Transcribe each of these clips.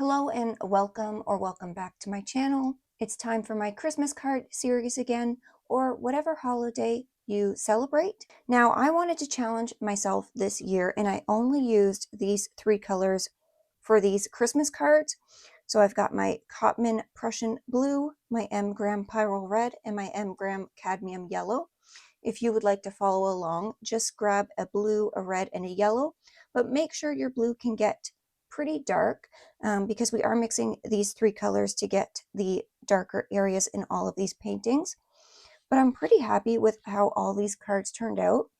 Hello and welcome back to my channel. It's time for my Christmas card series again, or whatever holiday you celebrate. Now, I wanted to challenge myself this year, and I only used these three colors for these Christmas cards. So I've got my Cotman Prussian Blue, my M-Gram Pyrroll Red, and my M-Gram Cadmium Yellow. If you would like to follow along, just grab a blue, a red, and a yellow, but make sure your blue can get pretty dark because we are mixing these three colors to get the darker areas in all of these paintings. But I'm pretty happy with how all these cards turned out.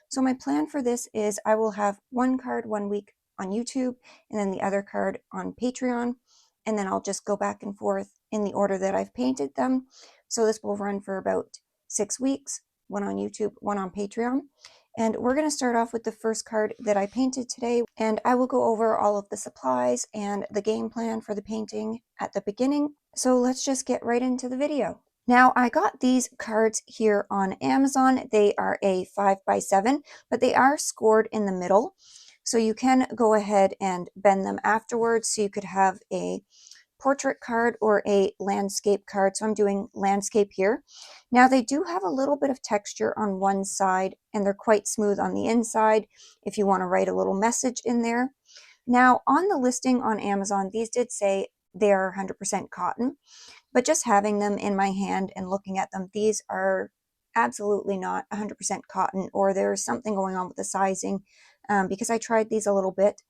So my plan for this is I will have one card 1 week on YouTube and then the other card on Patreon, and then I'll just go back and forth in the order that I've painted them. So this will run for about 6 weeks, one on YouTube, one on Patreon. And we're going to start off with the first card that I painted today, and I will go over all of the supplies and the game plan for the painting at the beginning. So let's just get right into the video. Now, I got these cards here on Amazon. They are a 5x7, but they are scored in the middle. So you can go ahead and bend them afterwards. So you could have a portrait card or a landscape card. So I'm doing landscape here. Now they do have a little bit of texture on one side and they're quite smooth on the inside if you want to write a little message in there. Now on the listing on Amazon, these did say they are 100% cotton, but just having them in my hand and looking at them, these are absolutely not 100% cotton, or there's something going on with the sizing because I tried these a little bit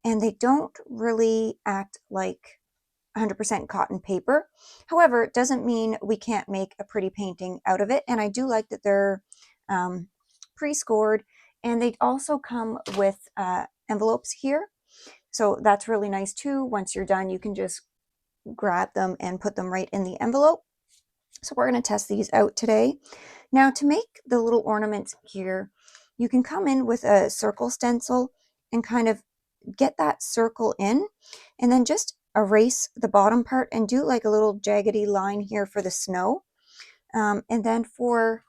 and they don't really act like 100% cotton paper. However, it doesn't mean we can't make a pretty painting out of it. And I do like that they're pre-scored, and they also come with envelopes here. So that's really nice too. Once you're done, you can just grab them and put them right in the envelope. So we're going to test these out today. Now, to make the little ornaments here, you can come in with a circle stencil and kind of get that circle in, and then just erase the bottom part and do like a little jaggedy line here for the snow. And then for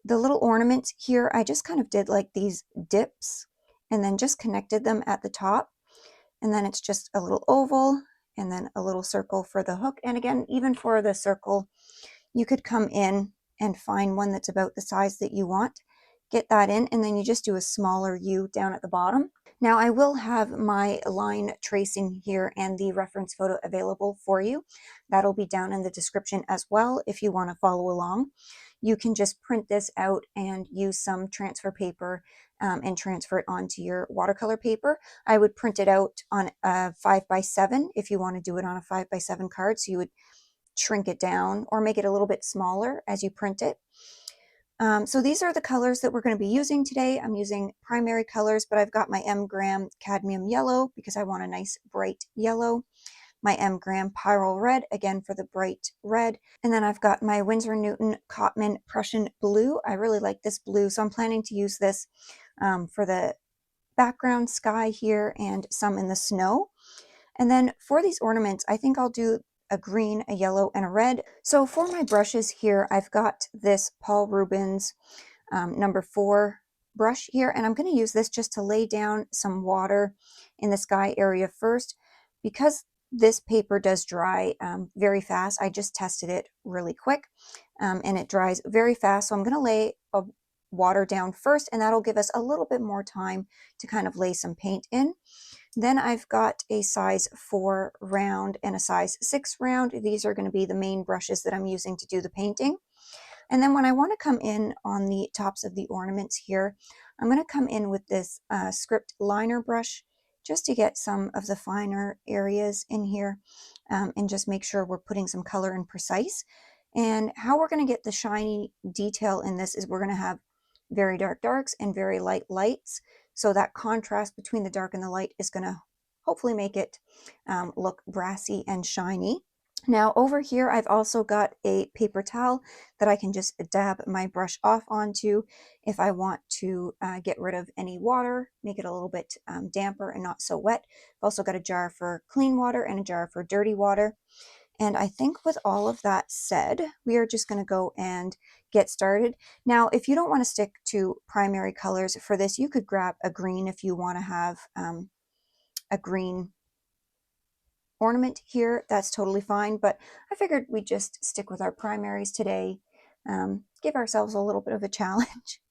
the little ornaments here, I just kind of did like these dips and then just connected them at the top. And then it's just a little oval and then a little circle for the hook. And again, even for the circle, you could come in and find one that's about the size that you want. Get that in, and then you just do a smaller U down at the bottom. Now I will have my line tracing here and the reference photo available for you. That'll be down in the description as well if you want to follow along. You can just print this out and use some transfer paper and transfer it onto your watercolor paper. I would print it out on a 5x7 if you want to do it on a 5x7 card. So you would shrink it down or make it a little bit smaller as you print it. So these are the colors that we're going to be using today. I'm using primary colors, but I've got my M-Gram Cadmium Yellow because I want a nice bright yellow. My M-Gram Pyrroll Red, again for the bright red. And then I've got my Winsor Newton Cotman Prussian Blue. I really like this blue, so I'm planning to use this for the background sky here and some in the snow. And then for these ornaments, I think I'll do a green, a yellow, and a red. So for my brushes here, I've got this Paul Rubens number 4 brush here, and I'm going to use this just to lay down some water in the sky area first. Because this paper does dry very fast, I just tested it really quick, and it dries very fast. So I'm going to lay a water down first, and that'll give us a little bit more time to kind of lay some paint in. Then I've got a size 4 round and a size 6 round. These are going to be the main brushes that I'm using to do the painting. And then when I want to come in on the tops of the ornaments here, I'm going to come in with this script liner brush just to get some of the finer areas in here and just make sure we're putting some color and precise. And how we're going to get the shiny detail in this is we're going to have very dark darks and very light lights. So that contrast between the dark and the light is going to hopefully make it look brassy and shiny. Now over here, I've also got a paper towel that I can just dab my brush off onto if I want to get rid of any water, make it a little bit damper and not so wet. I've also got a jar for clean water and a jar for dirty water. And I think with all of that said, we are just going to go and get started. Now, if you don't want to stick to primary colors for this, you could grab a green if you want to have a green ornament here, that's totally fine, but I figured we'd just stick with our primaries today, give ourselves a little bit of a challenge.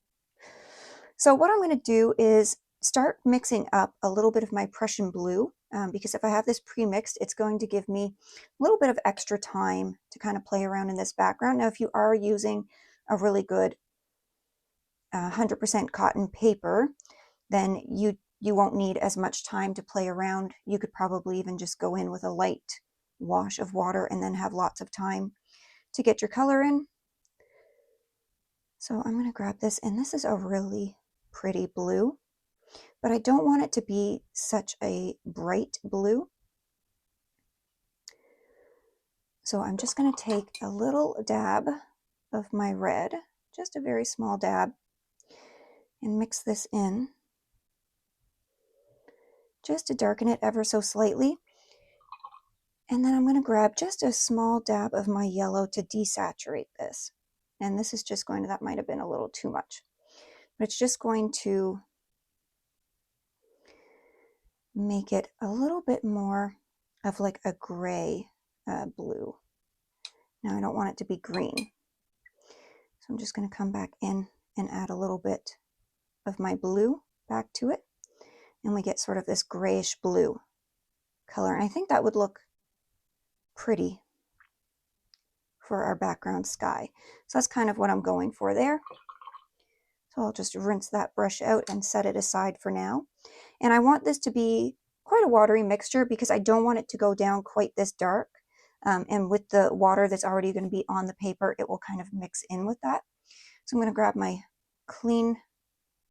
So what I'm going to do is start mixing up a little bit of my Prussian Blue, because if I have this pre-mixed, it's going to give me a little bit of extra time to kind of play around in this background. Now, if you are using a really good 100% cotton paper, then you won't need as much time to play around. You could probably even just go in with a light wash of water and then have lots of time to get your color in. So I'm going to grab this, and this is a really pretty blue, but I don't want it to be such a bright blue. So I'm just going to take a little dab of my red, just a very small dab, and mix this in just to darken it ever so slightly. And then I'm going to grab just a small dab of my yellow to desaturate this. And this is just going to, that might have been a little too much, but it's just going to make it a little bit more of like a gray blue. Now I don't want it to be green. So I'm just going to come back in and add a little bit of my blue back to it. And we get sort of this grayish blue color. And I think that would look pretty for our background sky. So that's kind of what I'm going for there. So I'll just rinse that brush out and set it aside for now. And I want this to be quite a watery mixture because I don't want it to go down quite this dark. And with the water that's already going to be on the paper, it will kind of mix in with that. So I'm going to grab my clean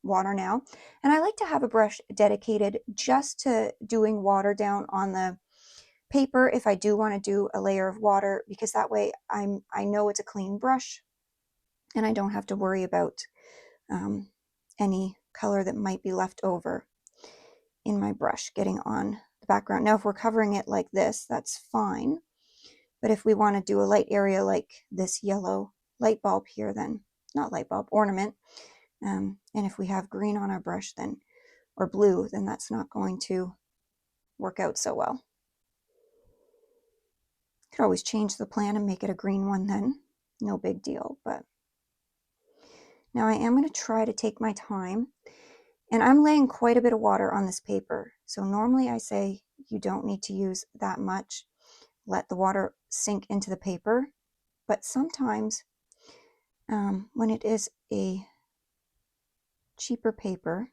water now. And I like to have a brush dedicated just to doing water down on the paper if I do want to do a layer of water, because that way I know it's a clean brush and I don't have to worry about any color that might be left over in my brush getting on the background. Now, if we're covering it like this, that's fine. But if we want to do a light area like this yellow light bulb here, then not light bulb, ornament, and if we have green on our brush, then, or blue, then that's not going to work out so well. Could always change the plan and make it a green one then, no big deal. But now I am going to try to take my time, and I'm laying quite a bit of water on this paper. So normally I say you don't need to use that much. Let the water sink into the paper. But sometimes when it is a cheaper paper,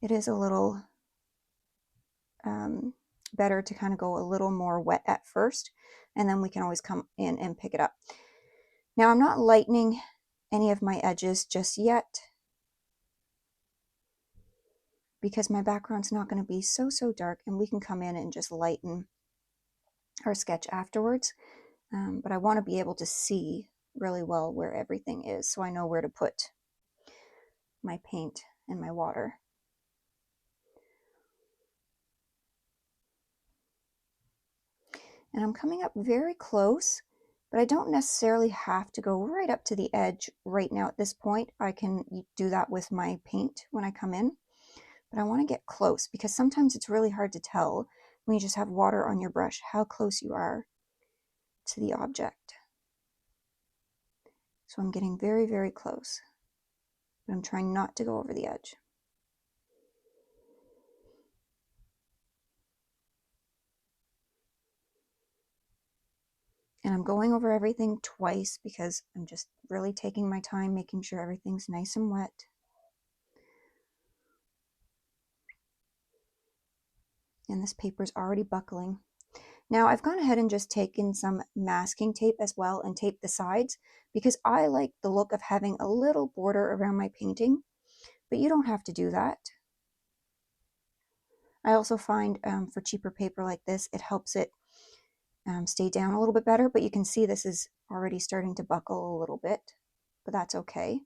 it is a little better to kind of go a little more wet at first, and then we can always come in and pick it up. Now I'm not lightening any of my edges just yet because my background's not going to be so dark, and we can come in and just lighten our sketch afterwards. But I want to be able to see really well where everything is, so I know where to put my paint and my water. And I'm coming up very close, but I don't necessarily have to go right up to the edge right now at this point. I can do that with my paint when I come in, but I want to get close because sometimes it's really hard to tell when you just have water on your brush how close you are to the object. So I'm getting very close, but I'm trying not to go over the edge. And I'm going over everything twice because I'm just really taking my time, making sure everything's nice and wet. And this paper's already buckling. Now I've gone ahead and just taken some masking tape as well and taped the sides because I like the look of having a little border around my painting, but you don't have to do that. I also find for cheaper paper like this, it helps it stay down a little bit better, but you can see this is already starting to buckle a little bit, but that's okay.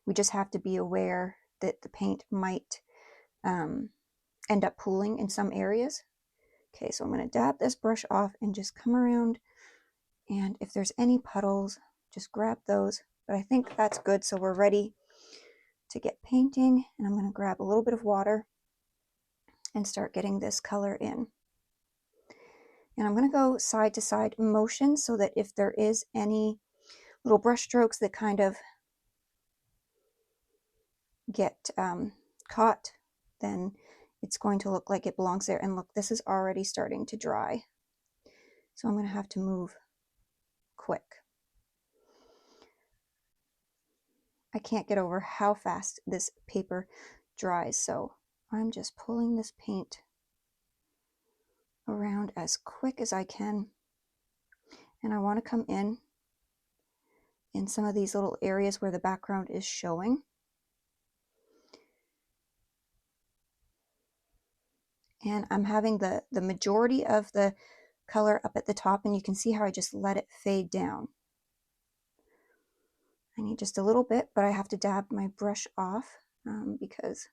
We just have to be aware that the paint might end up pooling in some areas. Okay, so I'm going to dab this brush off and just come around, and if there's any puddles, just grab those. But I think that's good, so we're ready to get painting, and I'm going to grab a little bit of water and start getting this color in. And I'm going to go side to side motion so that if there is any little brush strokes that kind of get caught, then it's going to look like it belongs there. And look, this is already starting to dry. So I'm going to have to move quick. I can't get over how fast this paper dries, so I'm just pulling this paint around as quick as I can. And I want to come in some of these little areas where the background is showing. And I'm having the majority of the color up at the top, and you can see how I just let it fade down. I need just a little bit, but I have to dab my brush off because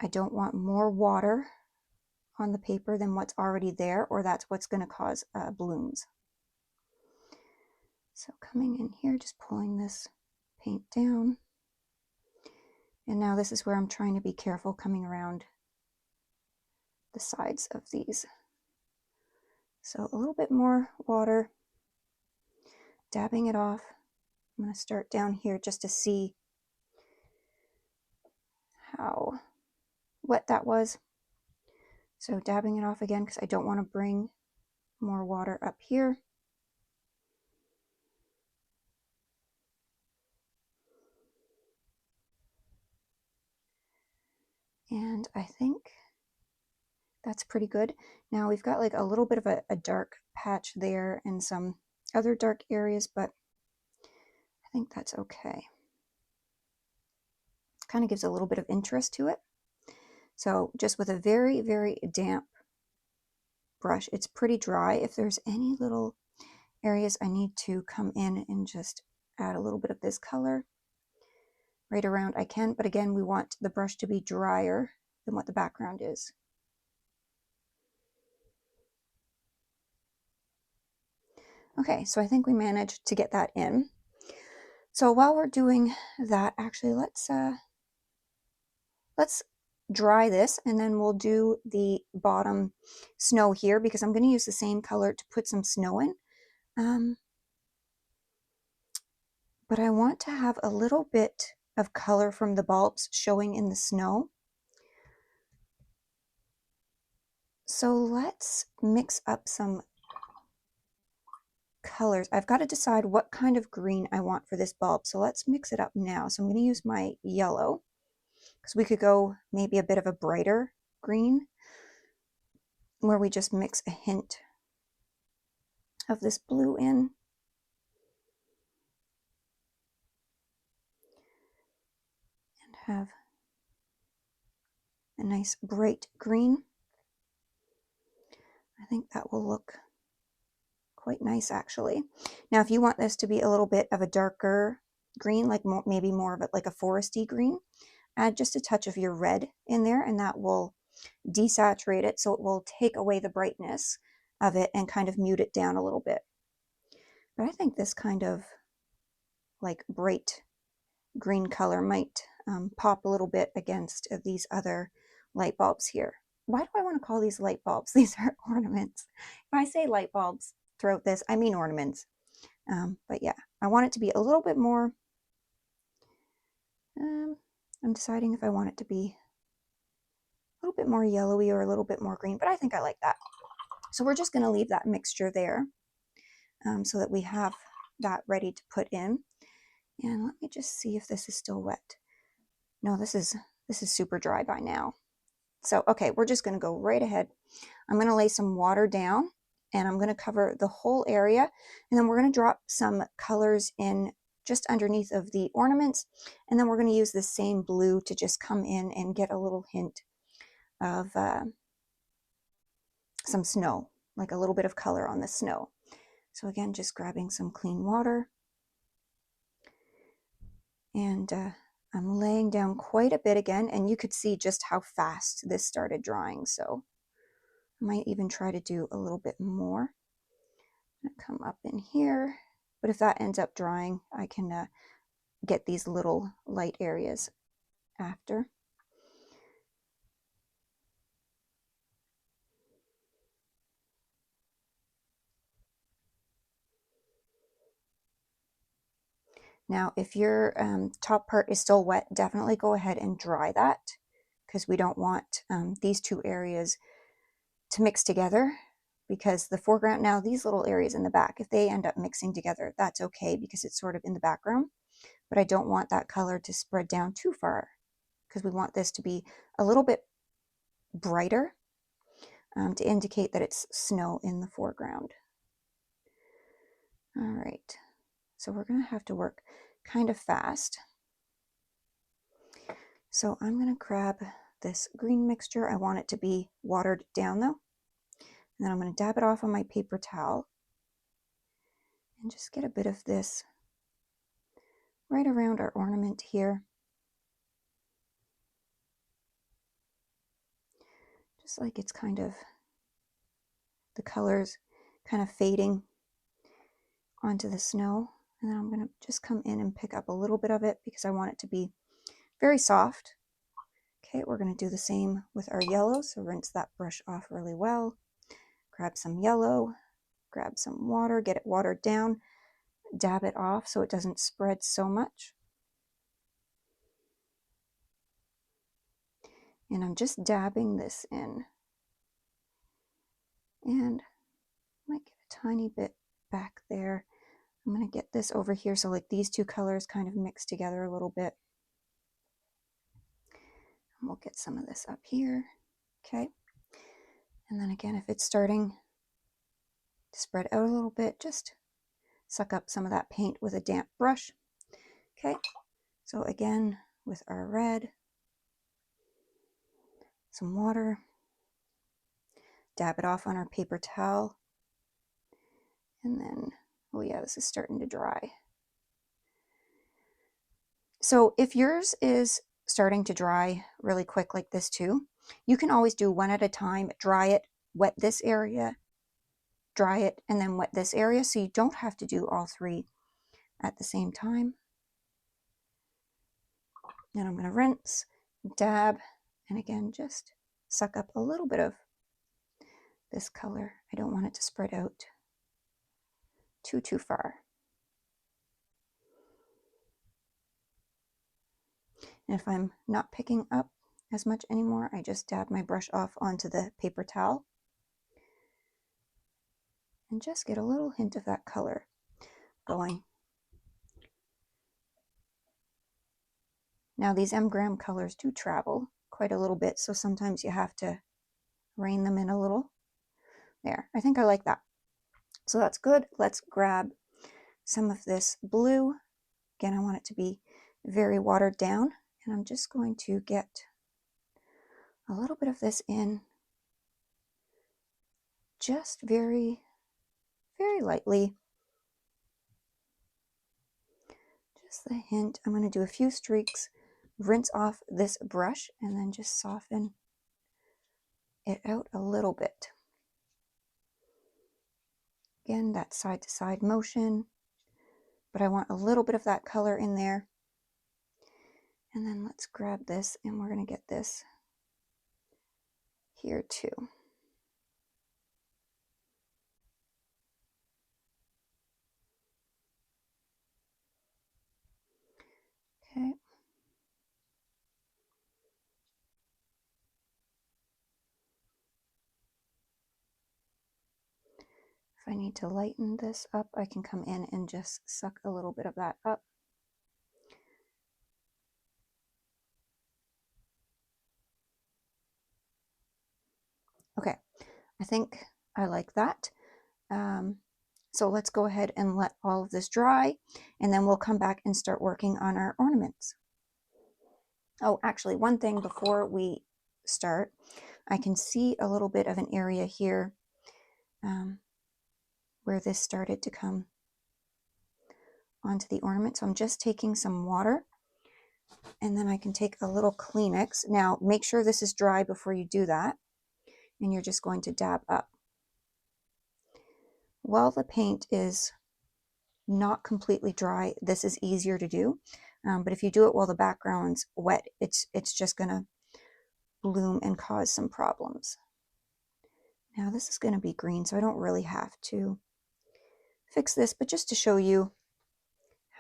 I don't want more water on the paper than what's already there, or that's what's going to cause blooms. So coming in here, just pulling this paint down. And now this is where I'm trying to be careful coming around the sides of these. So a little bit more water, dabbing it off. I'm going to start down here just to see how wet that was. So dabbing it off again because I don't want to bring more water up here. And I think that's pretty good. Now we've got like a little bit of a dark patch there and some other dark areas, but I think that's okay. Kind of gives a little bit of interest to it. So just with a very, very damp brush, it's pretty dry. If there's any little areas I need to come in and just add a little bit of this color right around, I can, but again, we want the brush to be drier than what the background is. Okay, so I think we managed to get that in. So while we're doing that, actually, let's dry this, and then we'll do the bottom snow here because I'm going to use the same color to put some snow in. But I want to have a little bit of color from the bulbs showing in the snow. So let's mix up some colors. I've got to decide what kind of green I want for this bulb. So let's mix it up now. So I'm going to use my yellow because we could go maybe a bit of a brighter green where we just mix a hint of this blue in. And have a nice bright green. I think that will look quite nice actually. Now if you want this to be a little bit of a darker green, like maybe more of it like a foresty green, add just a touch of your red in there and that will desaturate it, so it will take away the brightness of it and kind of mute it down a little bit. But I think this kind of like bright green color might pop a little bit against these other light bulbs here. Why do I want to call these light bulbs? These are ornaments. If I say light bulbs throughout this, I mean ornaments. But yeah, I want it to be a little bit more, I'm deciding if I want it to be a little bit more yellowy or a little bit more green, but I think I like that. So we're just going to leave that mixture there so that we have that ready to put in. And let me just see if this is still wet. No, this is super dry by now. So, okay, we're just going to go right ahead. I'm going to lay some water down and I'm going to cover the whole area. And then we're going to drop some colors in just underneath of the ornaments. And then we're going to use the same blue to just come in and get a little hint of some snow, like a little bit of color on the snow. So again, just grabbing some clean water. And I'm laying down quite a bit again, and you could see just how fast this started drying. So I might even try to do a little bit more. I'm gonna come up in here, but if that ends up drying, I can get these little light areas after. Now, if your top part is still wet, definitely go ahead and dry that, because we don't want these two areas to mix together, because the foreground, now these little areas in the back, if they end up mixing together, that's okay because it's sort of in the background, but I don't want that color to spread down too far, because we want this to be a little bit brighter to indicate that it's snow in the foreground. All right, so we're going to have to work kind of fast. So I'm going to grab this green mixture. I want it to be watered down though. And then I'm going to dab it off on my paper towel and just get a bit of this right around our ornament here. Just like it's kind of, the colors kind of fading onto the snow. And then I'm going to just come in and pick up a little bit of it because I want it to be very soft. Okay, we're going to do the same with our yellow. So rinse that brush off really well. Grab some yellow, grab some water, get it watered down, dab it off so it doesn't spread so much. And I'm just dabbing this in. And I might get a tiny bit back there. I'm going to get this over here so like these two colors kind of mix together a little bit. And we'll get some of this up here. Okay. And then again, if it's starting to spread out a little bit, just suck up some of that paint with a damp brush. Okay. So again, with our red, some water, dab it off on our paper towel. And then, oh yeah, this is starting to dry. So if yours is starting to dry really quick like this too, you can always do one at a time, dry it, wet this area, dry it, and then wet this area, so you don't have to do all three at the same time. Then I'm going to rinse, dab, and again just suck up a little bit of this color. I don't want it to spread out too far. And if I'm not picking up as much anymore, I just dab my brush off onto the paper towel and just get a little hint of that color going. Now these M-gram colors do travel quite a little bit, so sometimes you have to rein them in a little. There, I think I like that. So that's good. Let's grab some of this blue. Again, I want it to be very watered down, and I'm just going to get a little bit of this in just very, very lightly. Just a hint. I'm going to do a few streaks, rinse off this brush, and then just soften it out a little bit. Again, that side to side motion, but I want a little bit of that color in there. And then let's grab this, and we're going to get this here too. Okay. If I need to lighten this up, I can come in and just suck a little bit of that up. Okay, I think I like that. So let's go ahead and let all of this dry, and then we'll come back and start working on our ornaments. Oh, actually, one thing before we start, I can see a little bit of an area here where this started to come onto the ornament. So I'm just taking some water, and then I can take a little Kleenex. Now, make sure this is dry before you do that, and you're just going to dab up. While the paint is not completely dry, this is easier to do. But if you do it while the background's wet, it's just going to bloom and cause some problems. Now this is going to be green, so I don't really have to fix this, but just to show you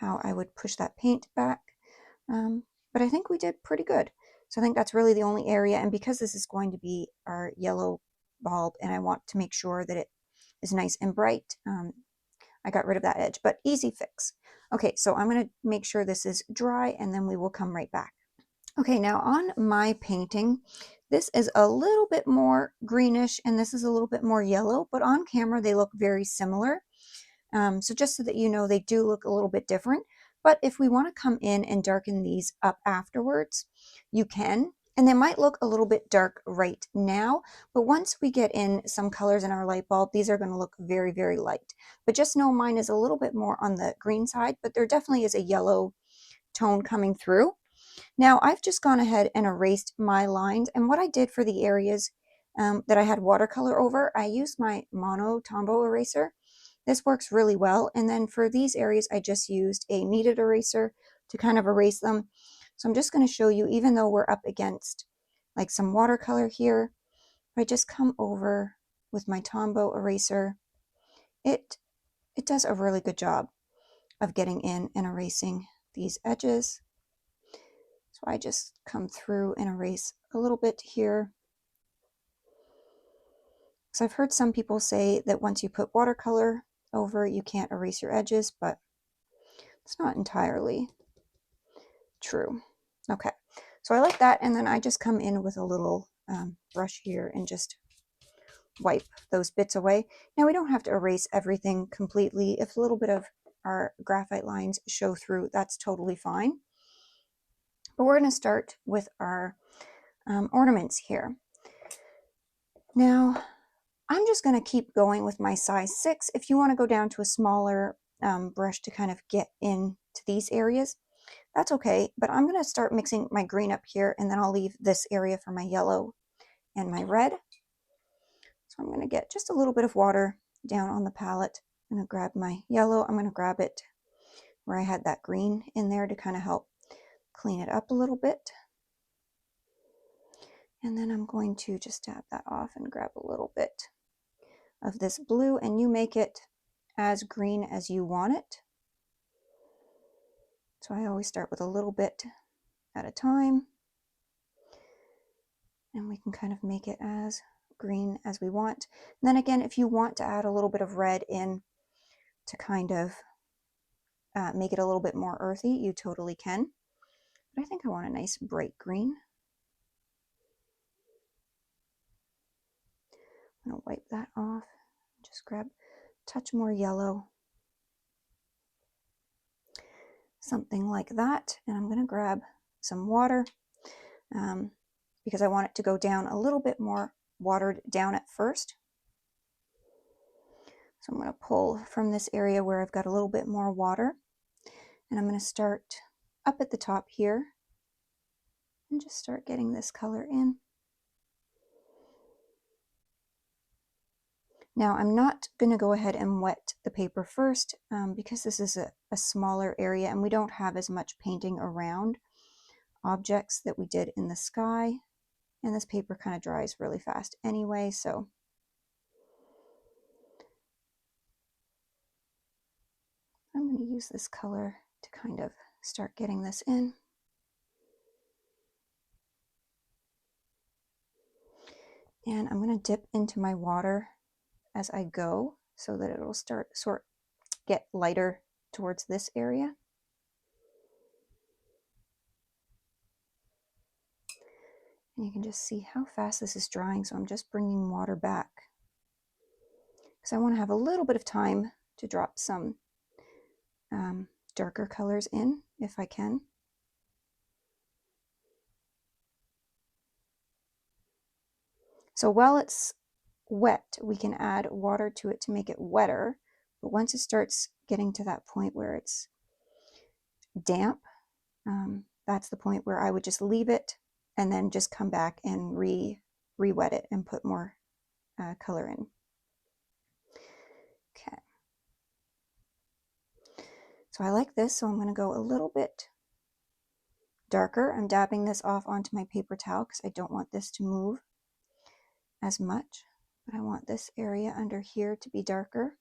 how I would push that paint back. But I think we did pretty good. So I think that's really the only area. And because this is going to be our yellow bulb and I want to make sure that it is nice and bright, I got rid of that edge, but easy fix. Okay, so I'm going to make sure this is dry and then we will come right back. Okay, now on my painting, this is a little bit more greenish and this is a little bit more yellow, but on camera they look very similar. So just so that you know, they do look a little bit different. But if we want to come in and darken these up afterwards, you can. And they might look a little bit dark right now, but once we get in some colors in our light bulb, these are going to look very, very light. But just know mine is a little bit more on the green side, but there definitely is a yellow tone coming through. Now I've just gone ahead and erased my lines, and what I did for the areas that I had watercolor over, I used my Mono Tombow eraser. This works really well, and then for these areas I just used a kneaded eraser to kind of erase them. So I'm just going to show you, even though we're up against like some watercolor here, if I just come over with my Tombow eraser, it does a really good job of getting in and erasing these edges. So I just come through and erase a little bit here. So I've heard some people say that once you put watercolor over, you can't erase your edges, but it's not entirely true. Okay, so I like that, and then I just come in with a little brush here and just wipe those bits away. Now we don't have to erase everything completely. If a little bit of our graphite lines show through, that's totally fine. But we're going to start with our ornaments here. Now I'm just going to keep going with my size 6. If you want to go down to a smaller brush to kind of get into these areas, that's okay. But I'm going to start mixing my green up here, and then I'll leave this area for my yellow and my red. So I'm going to get just a little bit of water down on the palette. I'm going to grab my yellow. I'm going to grab it where I had that green in there to kind of help clean it up a little bit. And then I'm going to just dab that off and grab a little bit of this blue, and you make it as green as you want it. So I always start with a little bit at a time, and we can kind of make it as green as we want. And then again, if you want to add a little bit of red in to kind of make it a little bit more earthy, you totally can. But I think I want a nice bright green. I'm going to wipe that off. Just grab a touch more yellow. Something like that. And I'm going to grab some water because I want it to go down a little bit more watered down at first. So I'm going to pull from this area where I've got a little bit more water, and I'm going to start up at the top here and just start getting this color in. Now I'm not going to go ahead and wet the paper first because this is a smaller area and we don't have as much painting around objects that we did in the sky, and this paper kind of dries really fast anyway, so I'm going to use this color to kind of start getting this in. And I'm going to dip into my water as I go so that it'll get lighter towards this area. And you can just see how fast this is drying, so I'm just bringing water back because I want to have a little bit of time to drop some darker colors in if I can. So while it's wet, we can add water to it to make it wetter, but once it starts getting to that point where it's damp, that's the point where I would just leave it and then just come back and re-wet it and put more color in. Okay. So I like this, so I'm going to go a little bit darker. I'm dabbing this off onto my paper towel because I don't want this to move as much, but I want this area under here to be darker.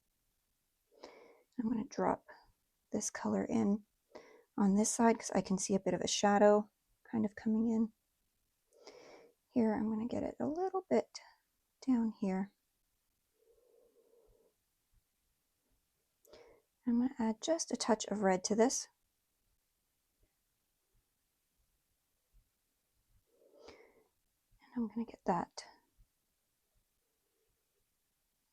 I'm going to drop this color in on this side because I can see a bit of a shadow kind of coming in. Here, I'm going to get it a little bit down here. I'm going to add just a touch of red to this. And I'm going to get that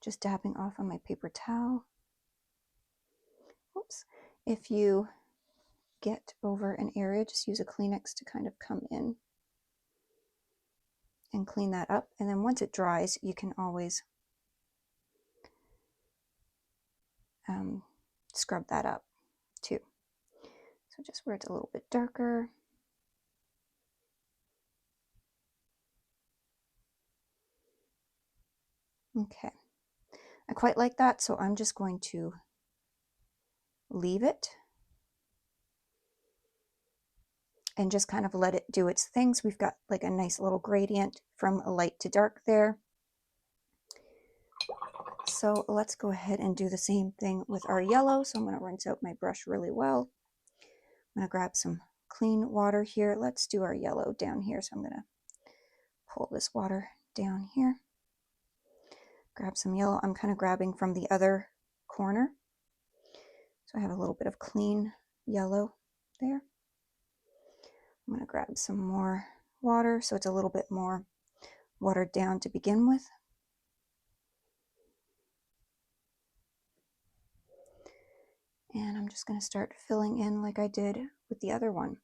just dabbing off on my paper towel. Oops. If you get over an area, just use a Kleenex to kind of come in and clean that up. And then once it dries, you can always scrub that up too. So just where it's a little bit darker. Okay, I quite like that, so I'm just going to leave it and just kind of let it do its things. We've got like a nice little gradient from light to dark there. So let's go ahead and do the same thing with our yellow. So I'm going to rinse out my brush really well. I'm going to grab some clean water here. Let's do our yellow down here. So I'm going to pull this water down here. Grab some yellow. I'm kind of grabbing from the other corner. So I have a little bit of clean yellow there. I'm going to grab some more water so it's a little bit more watered down to begin with. And I'm just going to start filling in like I did with the other one.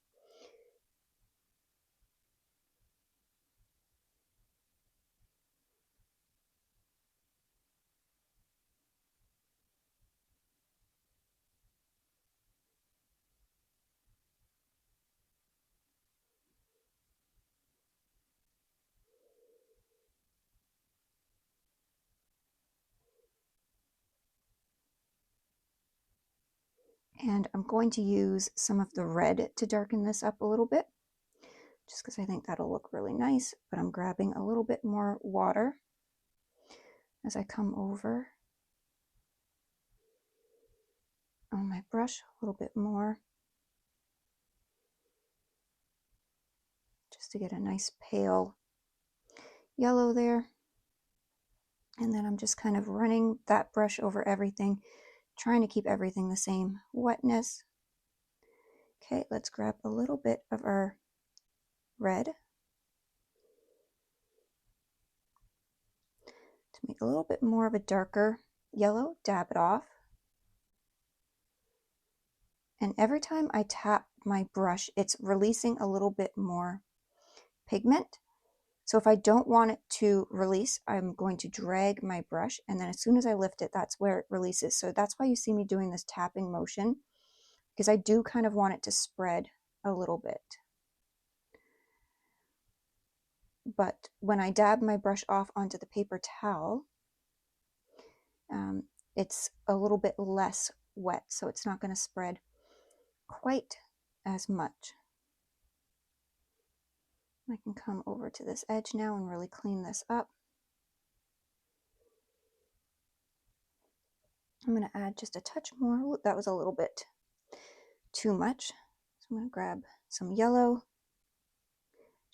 And I'm going to use some of the red to darken this up a little bit, just because I think that'll look really nice. But I'm grabbing a little bit more water as I come over on my brush, a little bit more, just to get a nice pale yellow there. And then I'm just kind of running that brush over everything, trying to keep everything the same wetness. Okay, let's grab a little bit of our red to make a little bit more of a darker yellow, dab it off. And every time I tap my brush, it's releasing a little bit more pigment. So if I don't want it to release, I'm going to drag my brush, and then as soon as I lift it, that's where it releases. So that's why you see me doing this tapping motion, because I do kind of want it to spread a little bit. But when I dab my brush off onto the paper towel, it's a little bit less wet, so it's not going to spread quite as much. I can come over to this edge now and really clean this up. I'm going to add just a touch more. Ooh, that was a little bit too much. So I'm going to grab some yellow.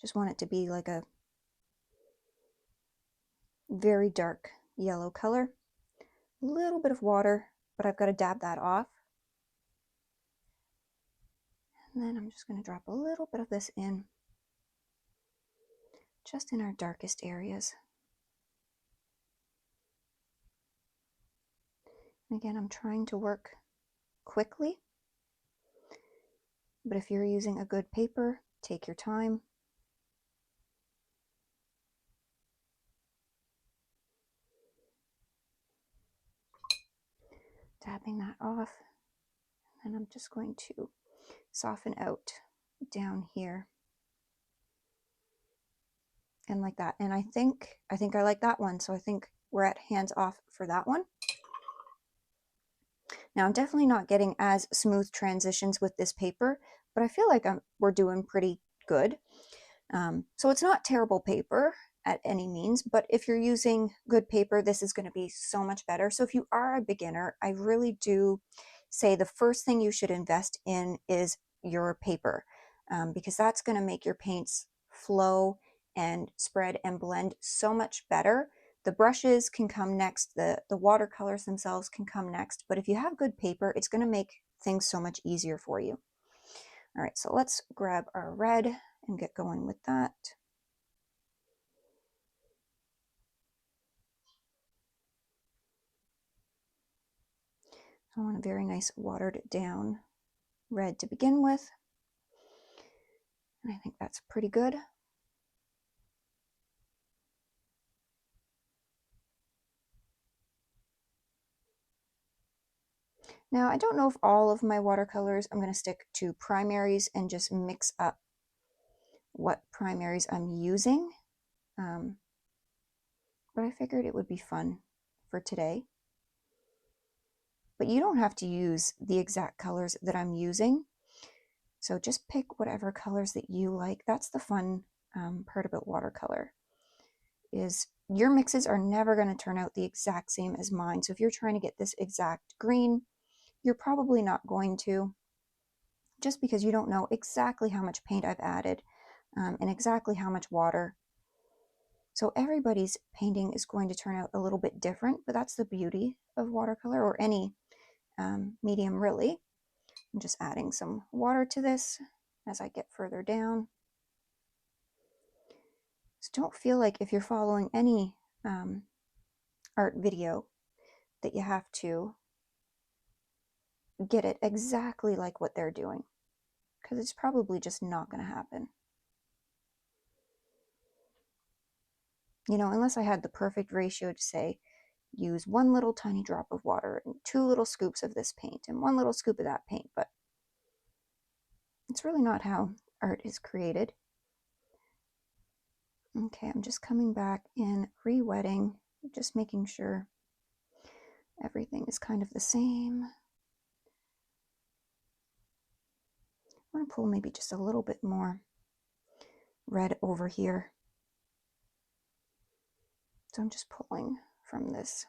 Just want it to be like a very dark yellow color. A little bit of water, but I've got to dab that off. And then I'm just going to drop a little bit of this in, just in our darkest areas. And again, I'm trying to work quickly, but if you're using a good paper, take your time. Dabbing that off, and I'm just going to soften out down here. And like that. And I think I like that one, so I think we're at hands off for that one. Now I'm definitely not getting as smooth transitions with this paper, but I feel like we're doing pretty good. So it's not terrible paper at any means, but if you're using good paper, this is going to be so much better. So if you are a beginner, I really do say the first thing you should invest in is your paper, because that's going to make your paints flow and spread and blend so much better. The brushes can come next, the watercolors themselves can come next, but if you have good paper, it's going to make things so much easier for you. All right, so let's grab our red and get going with that. I want a very nice watered down red to begin with. And I think that's pretty good. Now, I don't know if all of my watercolors, I'm going to stick to primaries and just mix up what primaries I'm using. But I figured it would be fun for today. But you don't have to use the exact colors that I'm using. So just pick whatever colors that you like. That's the fun part about watercolor, is your mixes are never going to turn out the exact same as mine. So if you're trying to get this exact green, you're probably not going to, just because you don't know exactly how much paint I've added and exactly how much water. So everybody's painting is going to turn out a little bit different, but that's the beauty of watercolor, or any medium really. I'm just adding some water to this as I get further down. So don't feel like if you're following any art video that you have to get it exactly like what they're doing, because it's probably just not going to happen. You know, unless I had the perfect ratio to say, use 1 little tiny drop of water and 2 little scoops of this paint and 1 little scoop of that paint, but it's really not how art is created. Okay, I'm just coming back in, re-wetting, just making sure everything is kind of the same. I want to pull maybe just a little bit more red over here. So I'm just pulling from this.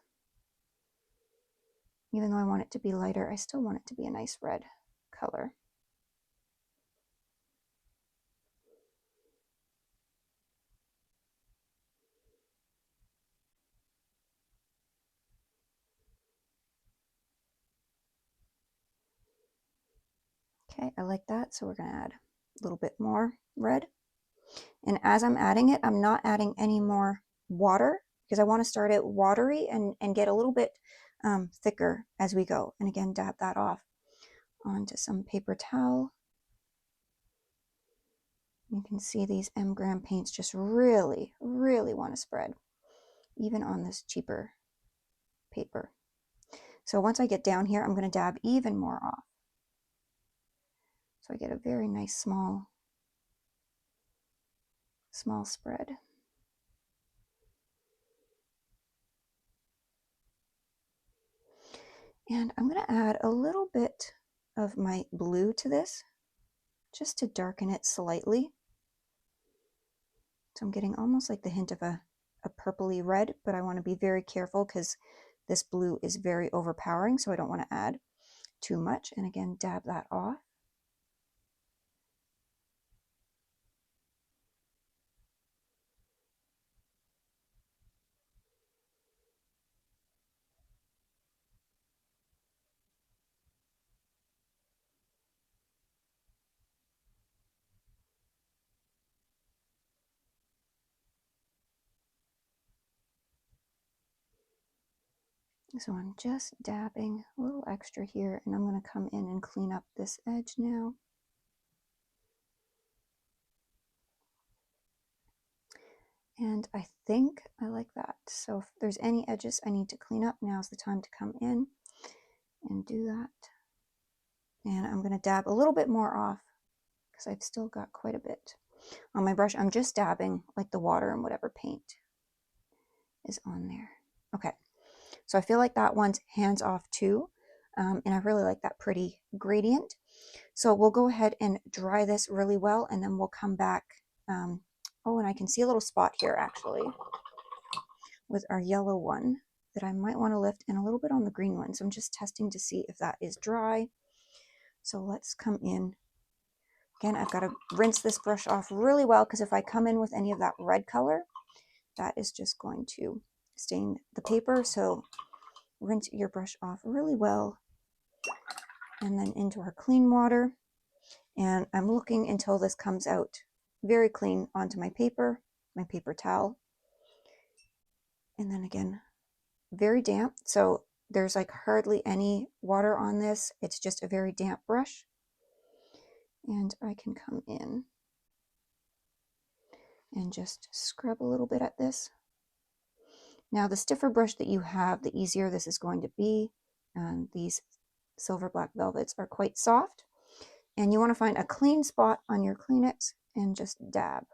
Even though I want it to be lighter, I still want it to be a nice red color. Okay, I like that, so we're going to add a little bit more red. And as I'm adding it, I'm not adding any more water, because I want to start it watery and get a little bit thicker as we go. And again, dab that off onto some paper towel. You can see these M-gram paints just really, really want to spread, even on this cheaper paper. So once I get down here, I'm going to dab even more off. So I get a very nice small spread. And I'm going to add a little bit of my blue to this, just to darken it slightly. So I'm getting almost like the hint of a purpley red, but I want to be very careful because this blue is very overpowering, so I don't want to add too much. And again, dab that off. So I'm just dabbing a little extra here, and I'm going to come in and clean up this edge now. And I think I like that. So if there's any edges I need to clean up, now's the time to come in and do that. And I'm going to dab a little bit more off because I've still got quite a bit on my brush. I'm just dabbing like the water and whatever paint is on there. Okay, so I feel like that one's hands off too. And I really like that pretty gradient. So we'll go ahead and dry this really well, and then we'll come back. Oh, and I can see a little spot here actually with our yellow one that I might want to lift, and a little bit on the green one. So I'm just testing to see if that is dry. So let's come in Again, I've got to rinse this brush off really well because if I come in with any of that red color, that is just going to stain the paper. So rinse your brush off really well and then into our clean water. And I'm looking until this comes out very clean onto my paper towel. And then again, very damp. So there's like hardly any water on this. It's just a very damp brush. And I can come in and just scrub a little bit at this. Now the stiffer brush that you have, the easier this is going to be. These silver black velvets are quite soft. And you want to find a clean spot on your Kleenex and just dab.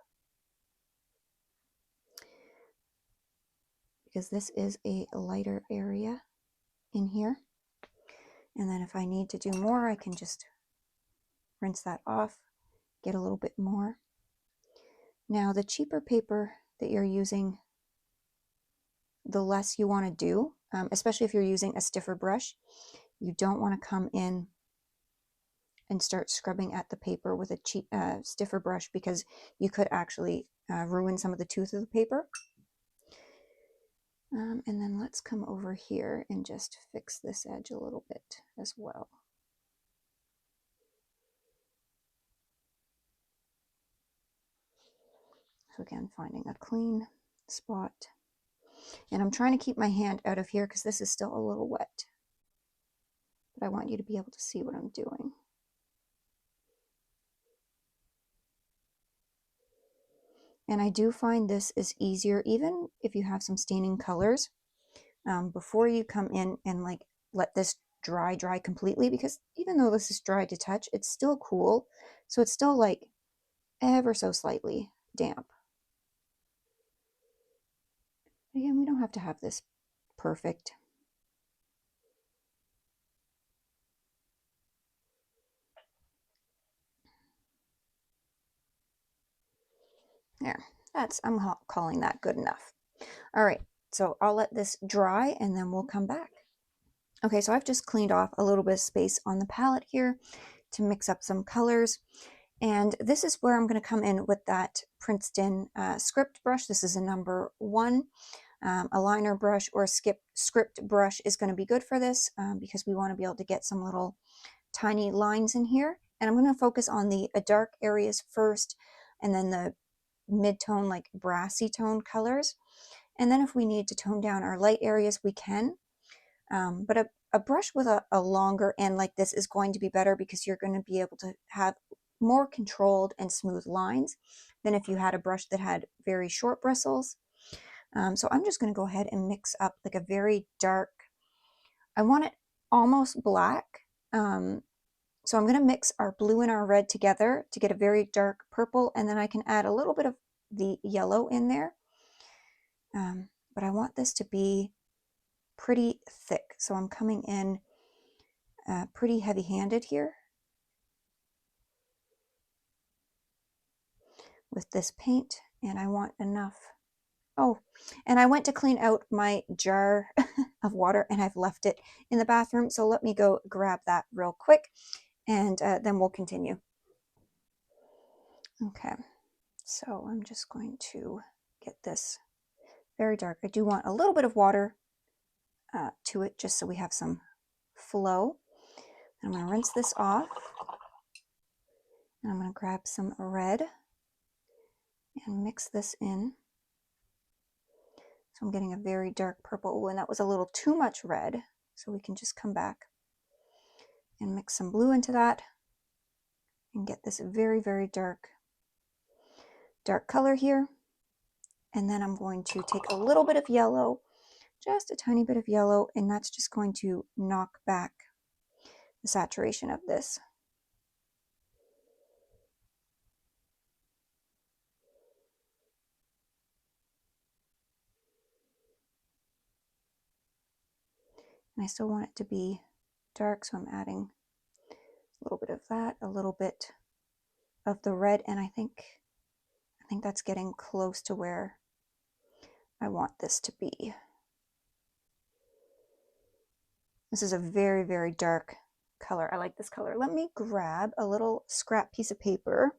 Because this is a lighter area in here. And then if I need to do more, I can just rinse that off, get a little bit more. Now the cheaper paper that you're using, the less you want to do, especially if you're using a stiffer brush. You don't want to come in and start scrubbing at the paper with a cheap, stiffer brush because you could actually ruin some of the tooth of the paper. And then let's come over here and just fix this edge a little bit as well. So again, finding a clean spot. And I'm trying to keep my hand out of here because this is still a little wet. But I want you to be able to see what I'm doing. And I do find this is easier, even if you have some staining colors, before you come in and like let this dry completely, because even though this is dry to touch, it's still cool. So it's still like ever so slightly damp. Again, we don't have to have this perfect. There, I'm calling that good enough. All right, so I'll let this dry and then we'll come back. Okay, so I've just cleaned off a little bit of space on the palette here to mix up some colors. And this is where I'm going to come in with that Princeton script brush. This is a number 1. A liner brush or a script brush is going to be good for this because we want to be able to get some little tiny lines in here. And I'm going to focus on the dark areas first and then the mid-tone, like brassy tone colors. And then if we need to tone down our light areas, we can. But a brush with a longer end like this is going to be better because you're going to be able to have more controlled and smooth lines than if you had a brush that had very short bristles. So I'm just going to go ahead and mix up like a very dark, I want it almost black. So I'm going to mix our blue and our red together to get a very dark purple, and then I can add a little bit of the yellow in there. But I want this to be pretty thick. So I'm coming in pretty heavy-handed here with this paint, and I want enough. Oh, and I went to clean out my jar of water and I've left it in the bathroom. So let me go grab that real quick and then we'll continue. Okay, so I'm just going to get this very dark. I do want a little bit of water to it just so we have some flow. I'm going to rinse this off. And I'm going to grab some red and mix this in. So I'm getting a very dark purple, and that was a little too much red. So we can just come back and mix some blue into that and get this very, very dark color here. And then I'm going to take a little bit of yellow, just a tiny bit of yellow, and that's just going to knock back the saturation of this. And I still want it to be dark, so I'm adding a little bit of that, a little bit of the red, and I think that's getting close to where I want this to be. This is a very, very dark color. I like this color. Let me grab a little scrap piece of paper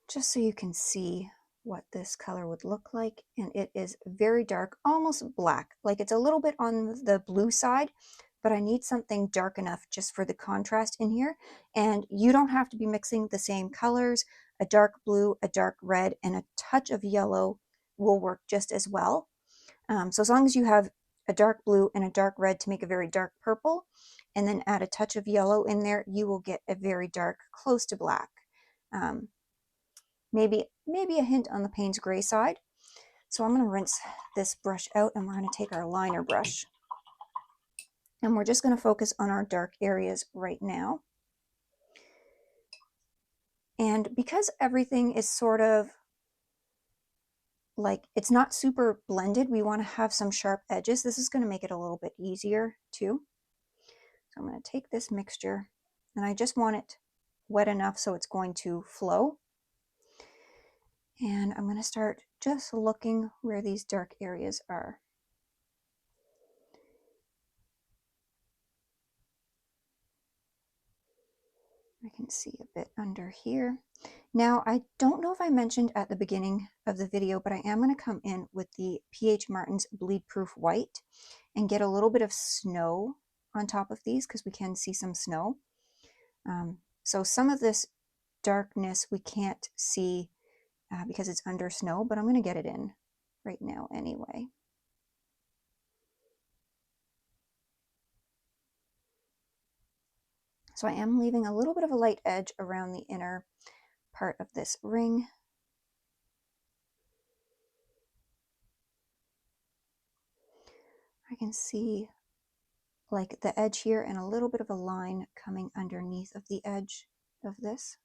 just so you can see what this color would look like. And it is very dark, almost black. Like it's a little bit on the blue side, but I need something dark enough just for the contrast in here. And you don't have to be mixing the same colors. A dark blue, a dark red, and a touch of yellow will work just as well. So as long as you have a dark blue and a dark red to make a very dark purple, and then add a touch of yellow in there, you will get a very dark, close to black. Maybe a hint on the Payne's gray side. So I'm going to rinse this brush out, and we're going to take our liner brush. And we're just going to focus on our dark areas right now. And because everything is sort of like, it's not super blended, we want to have some sharp edges. This is going to make it a little bit easier too. So I'm going to take this mixture, and I just want it wet enough so it's going to flow. And I'm going to start just looking where these dark areas are. I can see a bit under here. Now, I don't know if I mentioned at the beginning of the video, but I am going to come in with the P.H. Martin's Bleed Proof White and get a little bit of snow on top of these, because we can see some snow. So some of this darkness we can't see because it's under snow, but I'm going to get it in right now anyway. So I am leaving a little bit of a light edge around the inner part of this ring. I can see like the edge here and a little bit of a line coming underneath of the edge of this.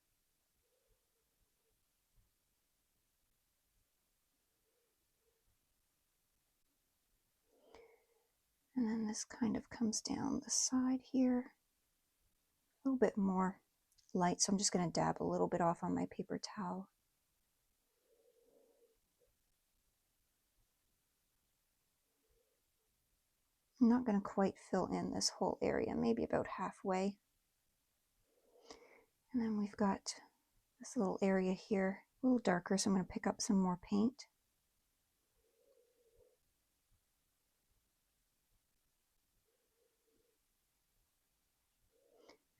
And then this kind of comes down the side here. A little bit more light, so I'm just going to dab a little bit off on my paper towel. I'm not going to quite fill in this whole area, maybe about halfway. And then we've got this little area here, a little darker, so I'm going to pick up some more paint.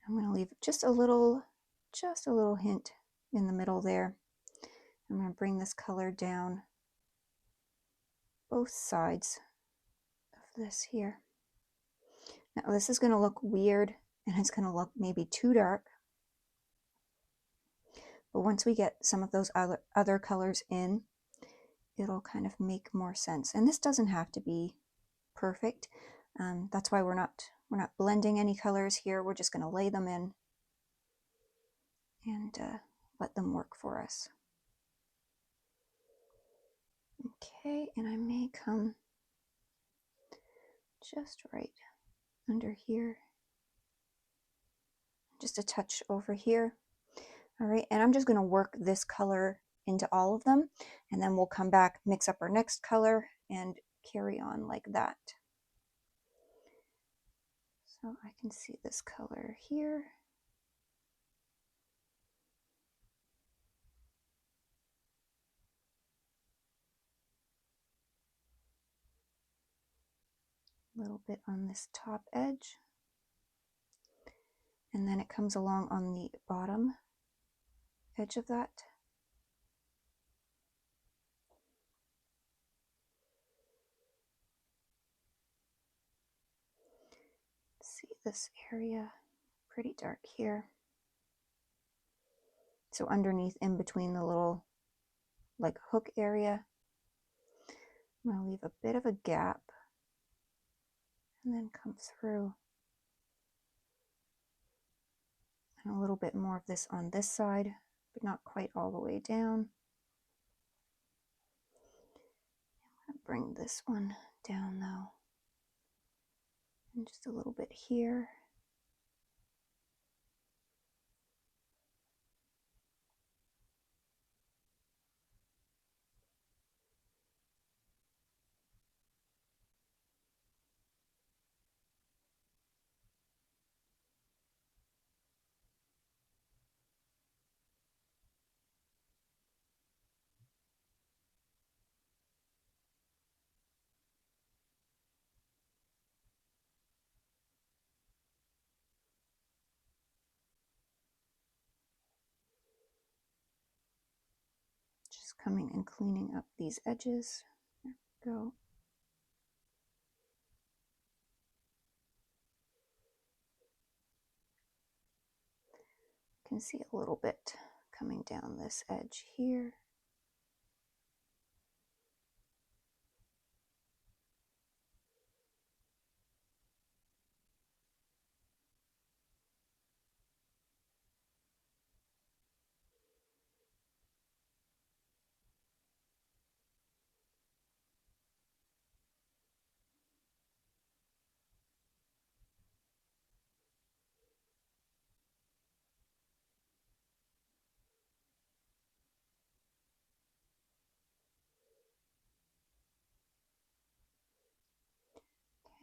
I'm going to leave just a little hint in the middle there. I'm going to bring this color down both sides of this here. Now this is going to look weird, and it's going to look maybe too dark. But once we get some of those other colors in, it'll kind of make more sense. And this doesn't have to be perfect. That's why we're not blending any colors here. We're just going to lay them in and let them work for us. Okay, and I may come just right under here, just a touch over here. All right, and I'm just going to work this color into all of them, and then we'll come back, mix up our next color, and carry on like that. So I can see this color here. A little bit on this top edge. And then it comes along on the bottom edge of that. See this area, pretty dark here. So underneath, in between the little like hook area, I'm going to leave a bit of a gap and then come through. And a little bit more of this on this side, but not quite all the way down. I'm going to bring this one down though. And just a little bit here. Just coming and cleaning up these edges. There we go. You can see a little bit coming down this edge here.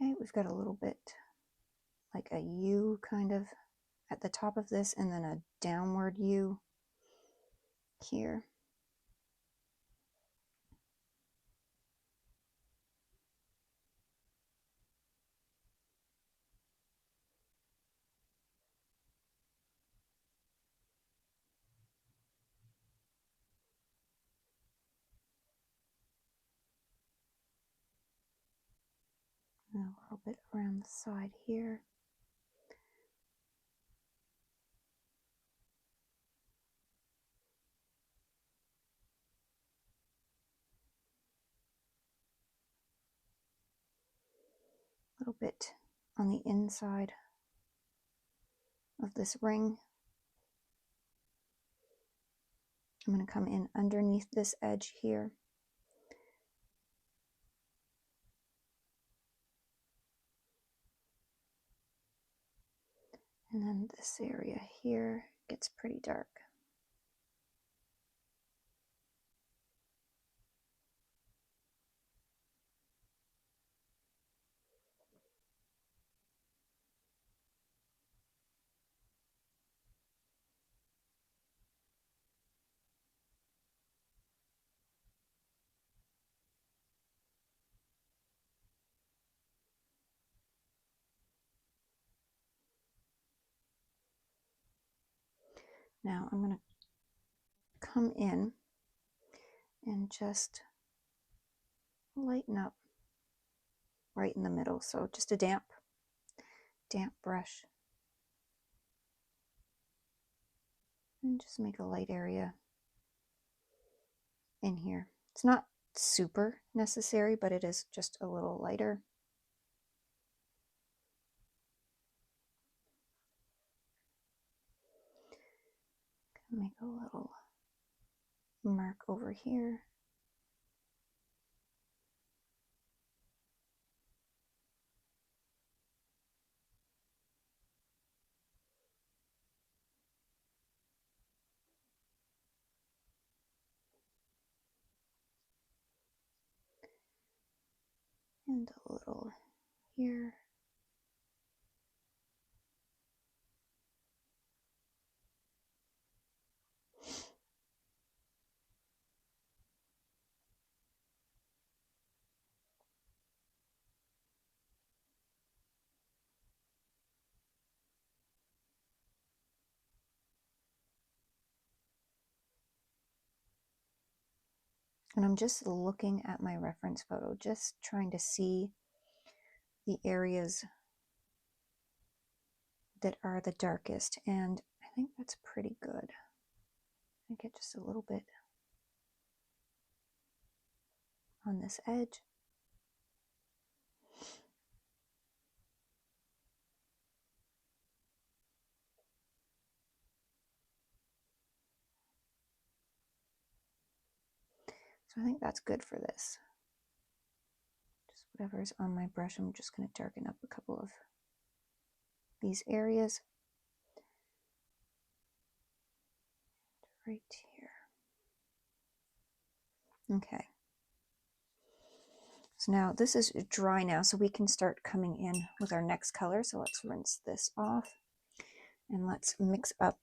Okay, we've got a little bit like a U kind of at the top of this, and then a downward U here. And a little bit around the side here. A little bit on the inside of this ring. I'm going to come in underneath this edge here. And then this area here gets pretty dark. Now I'm going to come in and just lighten up right in the middle. So just a damp brush. And just make a light area in here. It's not super necessary, but it is just a little lighter. Make a little mark over here. And a little here. And I'm just looking at my reference photo, just trying to see the areas that are the darkest. And I think that's pretty good. I get just a little bit on this edge. So I think that's good for this. Just whatever's on my brush, I'm just going to darken up a couple of these areas. Right here. Okay. So now this is dry now, so we can start coming in with our next color. So let's rinse this off and let's mix up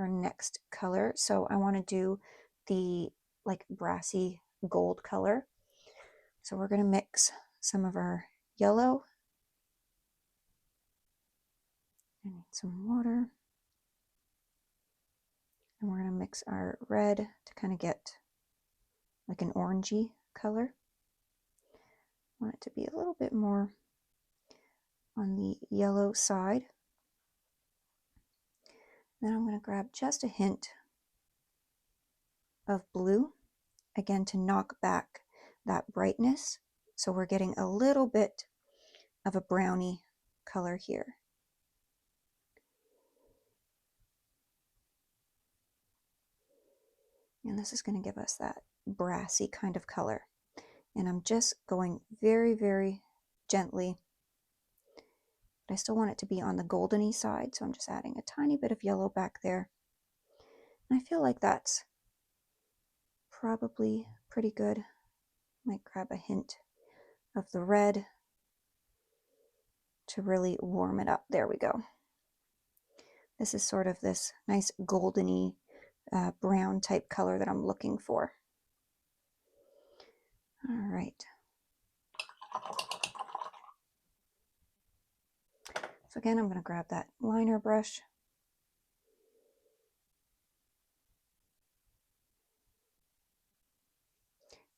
our next color. So I want to do the like brassy gold color. So we're going to mix some of our yellow. I need some water. And we're going to mix our red to kind of get like an orangey color. I want it to be a little bit more on the yellow side. Then I'm going to grab just a hint of blue, again to knock back that brightness. So we're getting a little bit of a brownie color here. And this is going to give us that brassy kind of color. And I'm just going very, very gently. But I still want it to be on the goldeny side, so I'm just adding a tiny bit of yellow back there. And I feel like that's probably pretty good. Might grab a hint of the red to really warm it up. There we go. This is sort of this nice goldeny brown type color that I'm looking for. All right. So again, I'm going to grab that liner brush.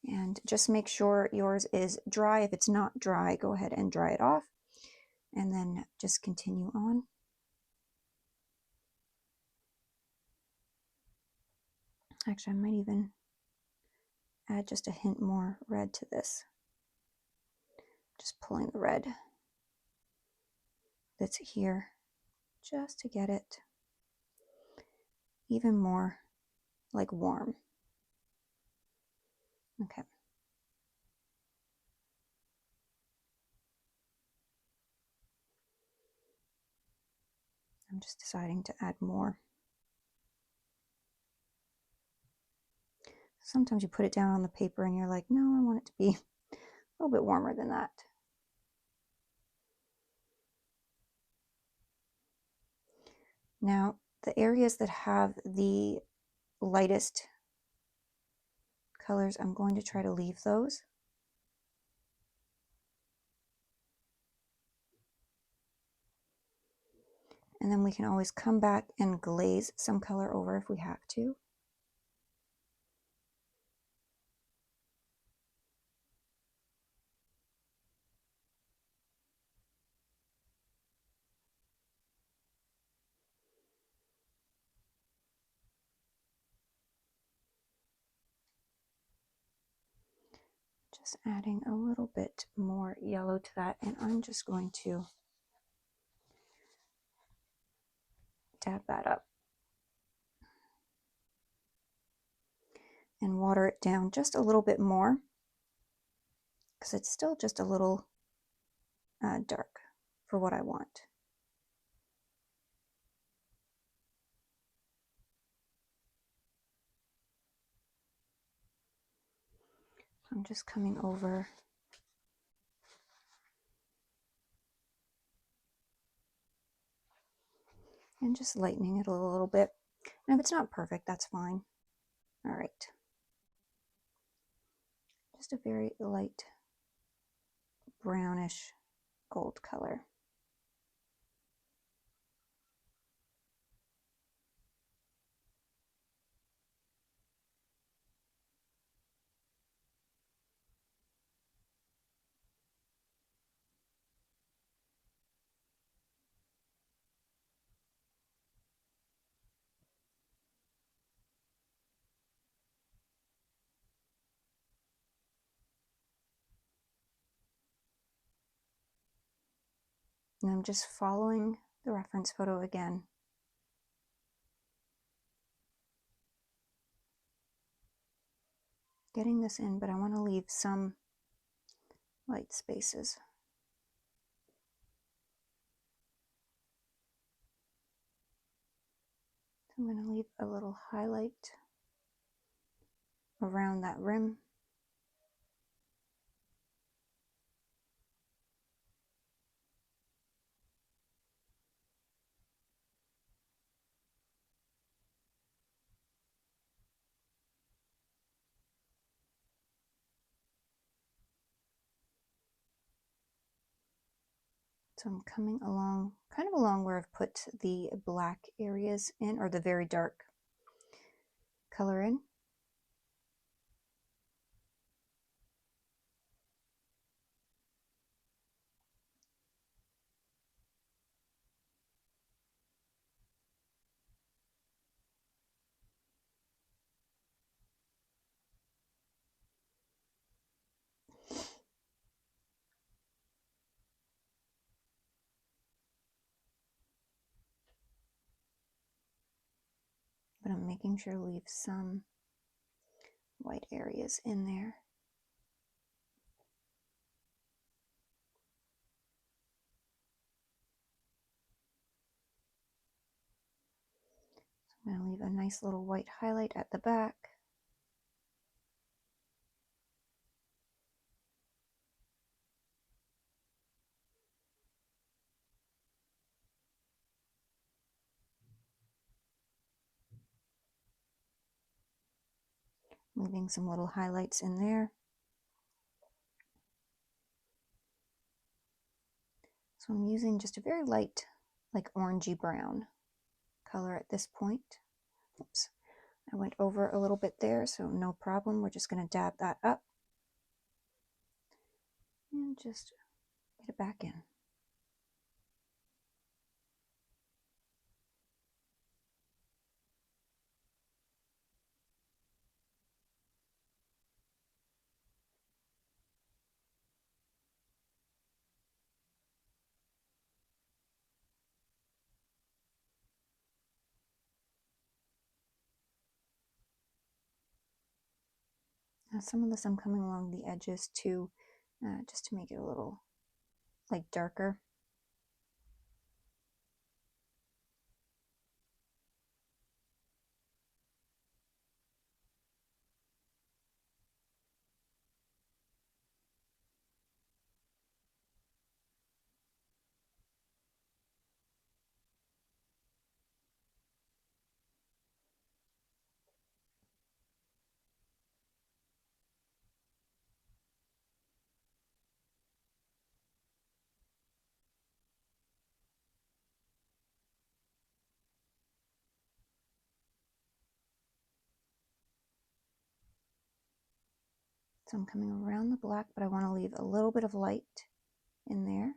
And just make sure yours is dry. If it's not dry, go ahead and dry it off. And then just continue on. Actually, I might even add just a hint more red to this. Just pulling the red that's here just to get it even more like warm. Okay. I'm just deciding to add more. Sometimes you put it down on the paper and you're like, no, I want it to be a little bit warmer than that. Now, the areas that have the lightest colors, I'm going to try to leave those. And then we can always come back and glaze some color over if we have to. Just adding a little bit more yellow to that, and I'm just going to dab that up and water it down just a little bit more because it's still just a little dark for what I want. I'm just coming over and just lightening it a little bit. And if it's not perfect, that's fine. All right. Just a very light brownish gold color. And I'm just following the reference photo again. Getting this in, but I want to leave some light spaces. So I'm going to leave a little highlight around that rim. So I'm coming along, kind of along where I've put the black areas in, or the very dark color in. but I'm making sure to leave some white areas in there. So I'm going to leave a nice little white highlight at the back. Leaving some little highlights in there. So I'm using just a very light, like orangey brown color at this point. Oops, I went over a little bit there, so no problem. We're just going to dab that up and just get it back in. Now some of this I'm coming along the edges too, just to make it a little like darker. So I'm coming around the black, but I want to leave a little bit of light in there.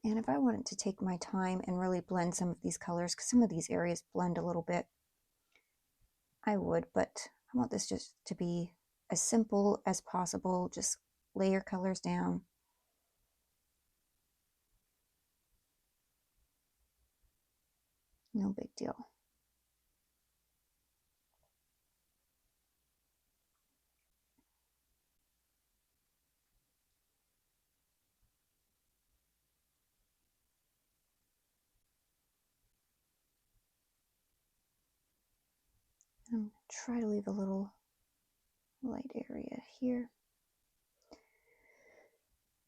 And if I wanted to take my time and really blend some of these colors, because some of these areas blend a little bit, I would, but I want this just to be as simple as possible. Just lay your colors down. No big deal. I'm going to try to leave a little light area here.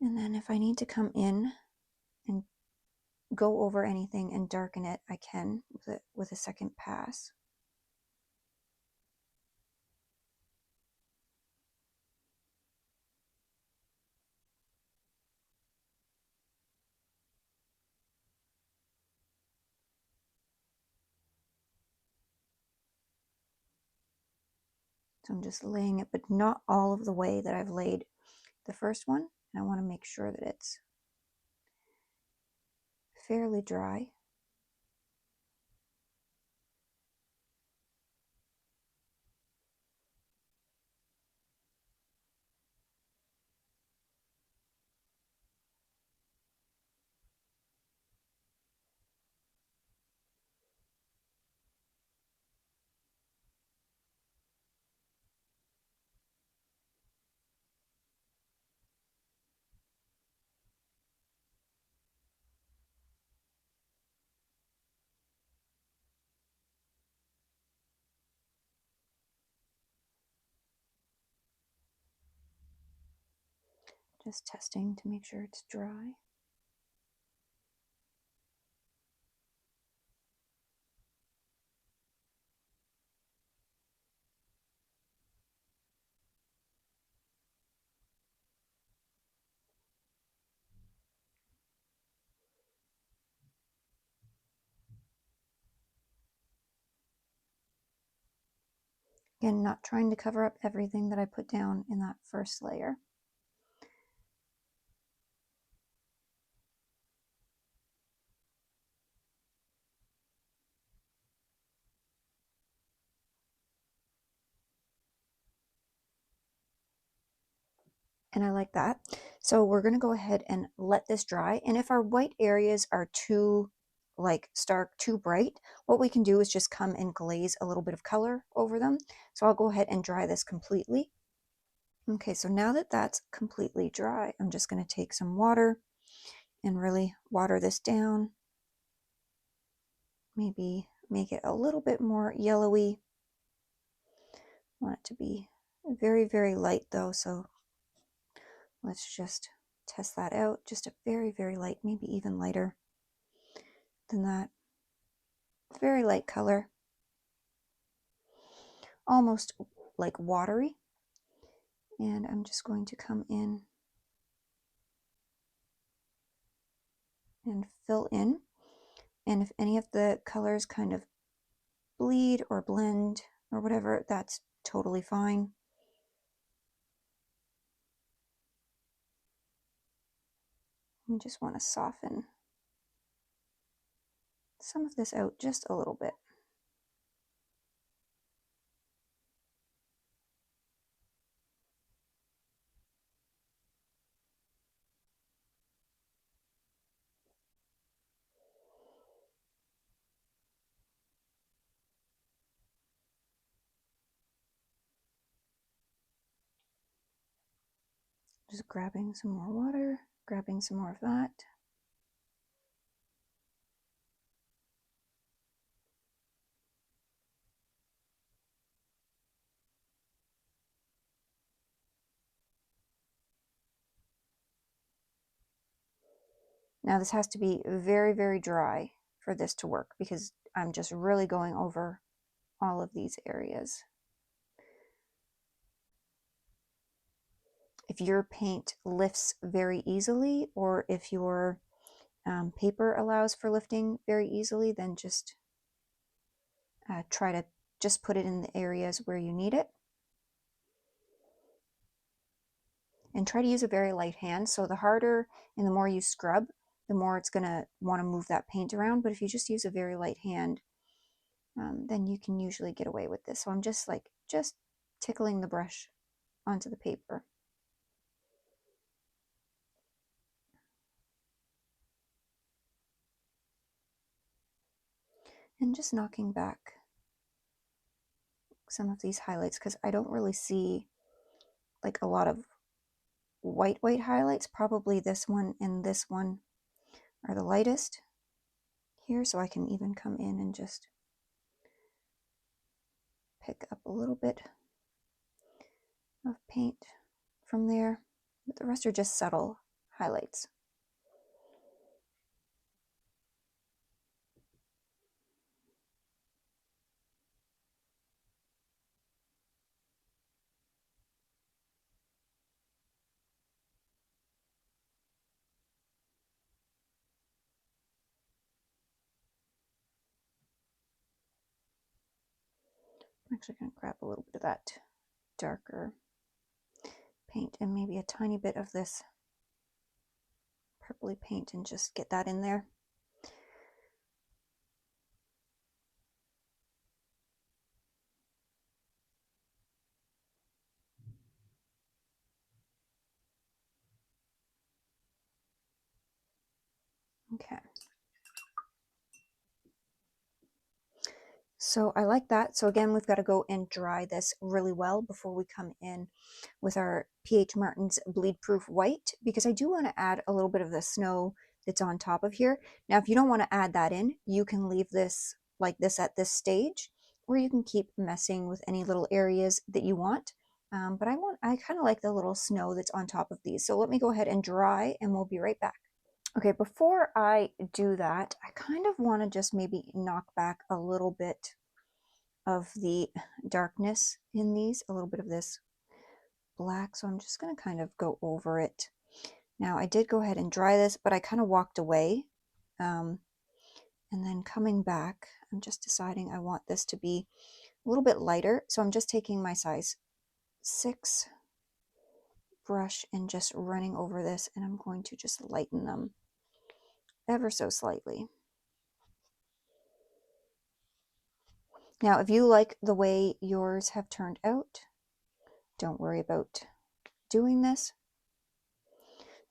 And then if I need to come in and go over anything and darken it, I can with a second pass. So I'm just laying it, but not all of the way that I've laid the first one. And I want to make sure that it's fairly dry. Just testing to make sure it's dry. Again, not trying to cover up everything that I put down in that first layer. And I like that. So we're going to go ahead and let this dry. And if our white areas are too like stark, too bright, what we can do is just come and glaze a little bit of color over them. So I'll go ahead and dry this completely. Okay, so now that that's completely dry, I'm just going to take some water and really water this down. Maybe make it a little bit more yellowy. I want it to be very, very light though, so let's just test that out. Just a very, very light, maybe even lighter than that. Very light color. Almost like watery. And I'm just going to come in and fill in. And if any of the colors kind of bleed or blend or whatever, that's totally fine. We just want to soften some of this out just a little bit. Just grabbing some more water, grabbing some more of that. Now this has to be very, very dry for this to work because I'm just really going over all of these areas. If your paint lifts very easily, or if your paper allows for lifting very easily, then just try to just put it in the areas where you need it. And try to use a very light hand. So the harder and the more you scrub, the more it's going to want to move that paint around. But if you just use a very light hand, then you can usually get away with this. So I'm just tickling the brush onto the paper. And just knocking back some of these highlights because I don't really see like a lot of white highlights. Probably this one and this one are the lightest here, so I can even come in and just pick up a little bit of paint from there, but the rest are just subtle highlights. I'm actually going to grab a little bit of that darker paint and maybe a tiny bit of this purpley paint and just get that in there. Okay. So I like that. So again, we've got to go and dry this really well before we come in with our P.H. Martin's Bleed Proof White, because I do want to add a little bit of the snow that's on top of here. Now, if you don't want to add that in, you can leave this like this at this stage, or you can keep messing with any little areas that you want. But I kind of like the little snow that's on top of these. So let me go ahead and dry and we'll be right back. Okay, before I do that, I kind of want to just maybe knock back a little bit of the darkness in these, a little bit of this black. So I'm just going to kind of go over it. Now I did go ahead and dry this, but I kind of walked away. And And then coming back, I'm just deciding I want this to be a little bit lighter. So I'm just taking my size 6 brush and just running over this, and I'm going to just lighten them ever so slightly. Now, if you like the way yours have turned out, don't worry about doing this.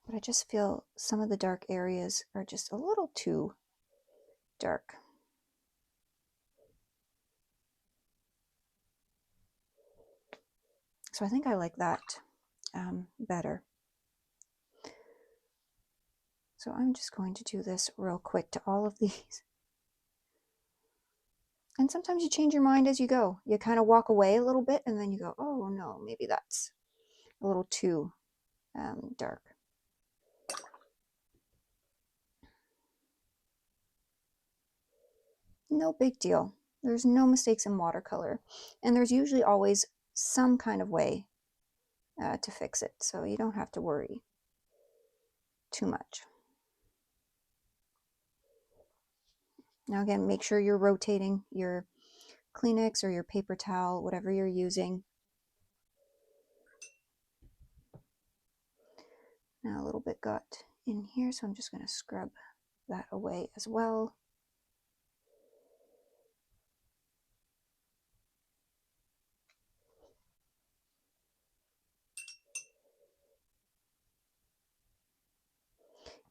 But I just feel some of the dark areas are just a little too dark. So I think I like that better. So I'm just going to do this real quick to all of these. And sometimes you change your mind as you go. You kind of walk away a little bit and then you go, oh no, maybe that's a little too dark. No big deal. There's no mistakes in watercolor. And there's usually always some kind of way to fix it. So you don't have to worry too much. Now again, make sure you're rotating your Kleenex or your paper towel, whatever you're using. Now a little bit got in here, so I'm just going to scrub that away as well.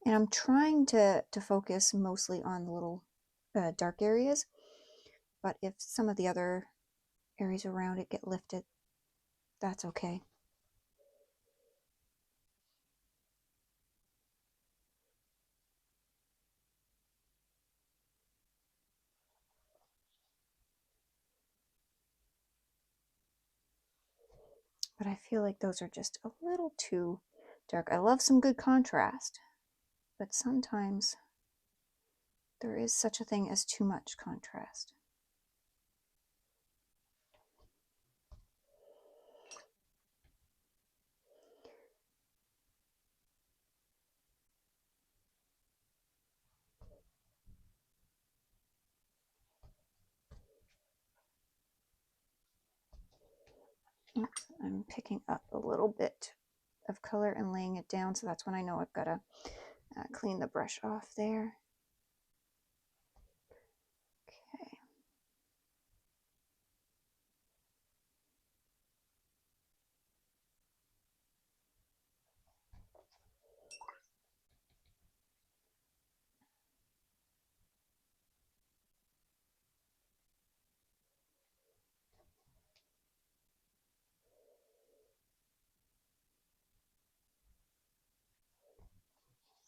And I'm trying to focus mostly on the little dark areas, but if some of the other areas around it get lifted, that's okay. But I feel like those are just a little too dark. I love some good contrast, but sometimes there is such a thing as too much contrast. Oops, I'm picking up a little bit of color and laying it down, so that's when I know I've got to clean the brush off there.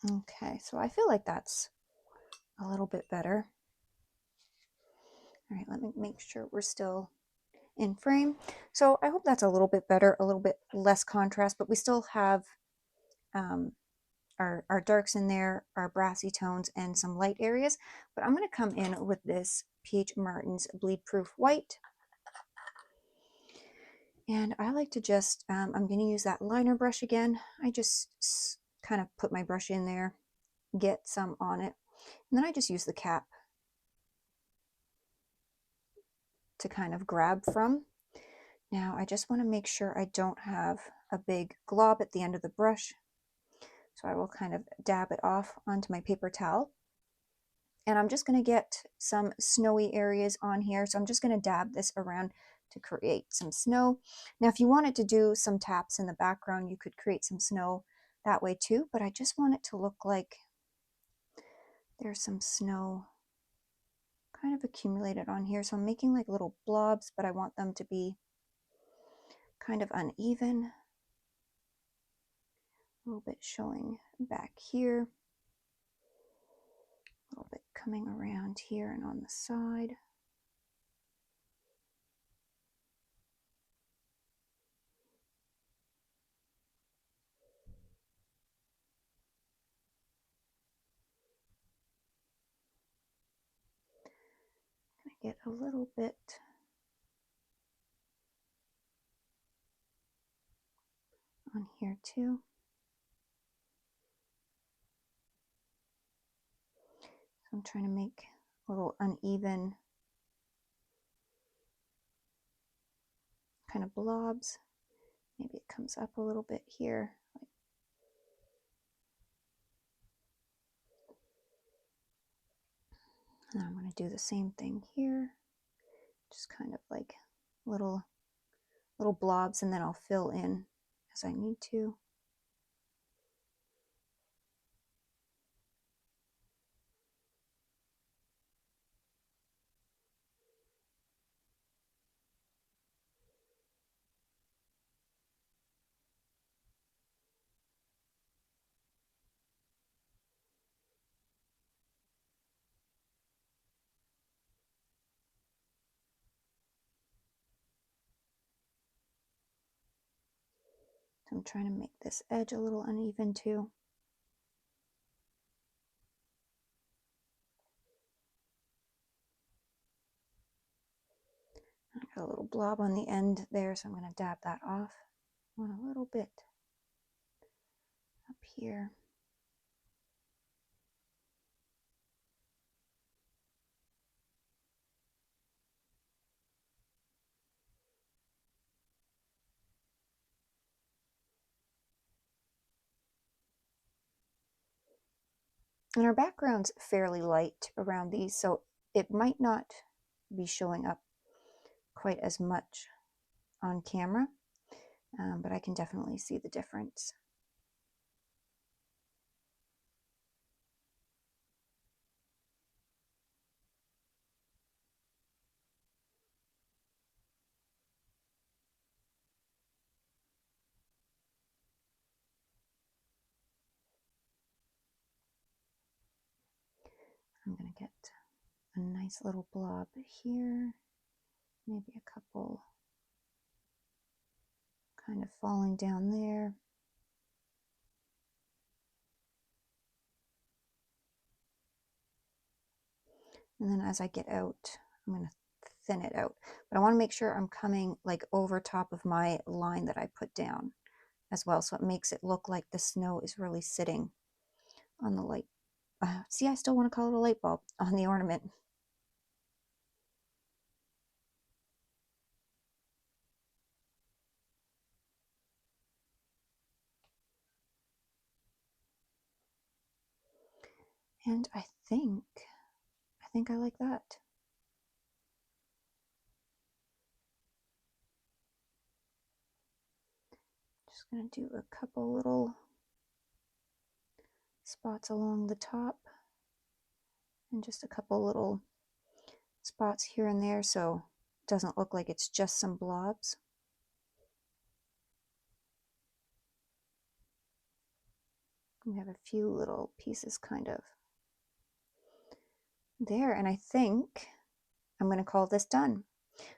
Okay, so I feel like that's a little bit better. All right, let me make sure we're still in frame. So I hope that's a little bit better, a little bit less contrast, but we still have our darks in there, our brassy tones, and some light areas. But I'm going to come in with this P.H. Martin's Bleed Proof White. And I like to just, I'm going to use that liner brush again. I just kind of put my brush in there, get some on it, and then I just use the cap to kind of grab from. Now I just want to make sure I don't have a big glob at the end of the brush. So I will kind of dab it off onto my paper towel. And I'm just going to get some snowy areas on here. So I'm just going to dab this around to create some snow. Now, if you wanted to do some taps in the background, you could create some snow that way too. But I just want it to look like there's some snow kind of accumulated on here. So I'm making like little blobs, but I want them to be kind of uneven. A little bit showing back here. A little bit coming around here and on the side. Get a little bit on here too. So I'm trying to make little uneven kind of blobs. Maybe it comes up a little bit here. And I'm going to do the same thing here. Just kind of like little blobs, and then I'll fill in as I need to. I'm trying to make this edge a little uneven too. I got a little blob on the end there, so I'm going to dab that off. I want a little bit up here. And our background's fairly light around these, so it might not be showing up quite as much on camera, but I can definitely see the difference. I'm going to get a nice little blob here, maybe a couple kind of falling down there. And then as I get out, I'm going to thin it out. But I want to make sure I'm coming like over top of my line that I put down as well, so it makes it look like the snow is really sitting on the light. See, I still want to call it a light bulb on the ornament. And I think I like that. Just going to do a couple little spots along the top and just a couple little spots here and there, so it doesn't look like it's just some blobs. We have a few little pieces kind of there, and I think I'm going to call this done.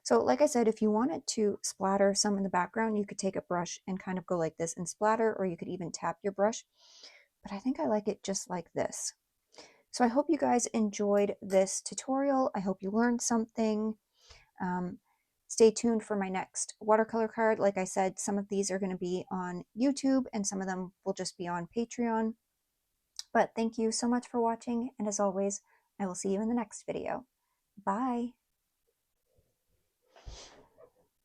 So like I said, if you wanted to splatter some in the background, you could take a brush and kind of go like this and splatter, or you could even tap your brush. But I think I like it just like this. So I hope you guys enjoyed this tutorial. I hope you learned something. Stay tuned for my next watercolor card. Like I said, some of these are going to be on YouTube and some of them will just be on Patreon. But thank you so much for watching, and as always, I will see you in the next video. Bye!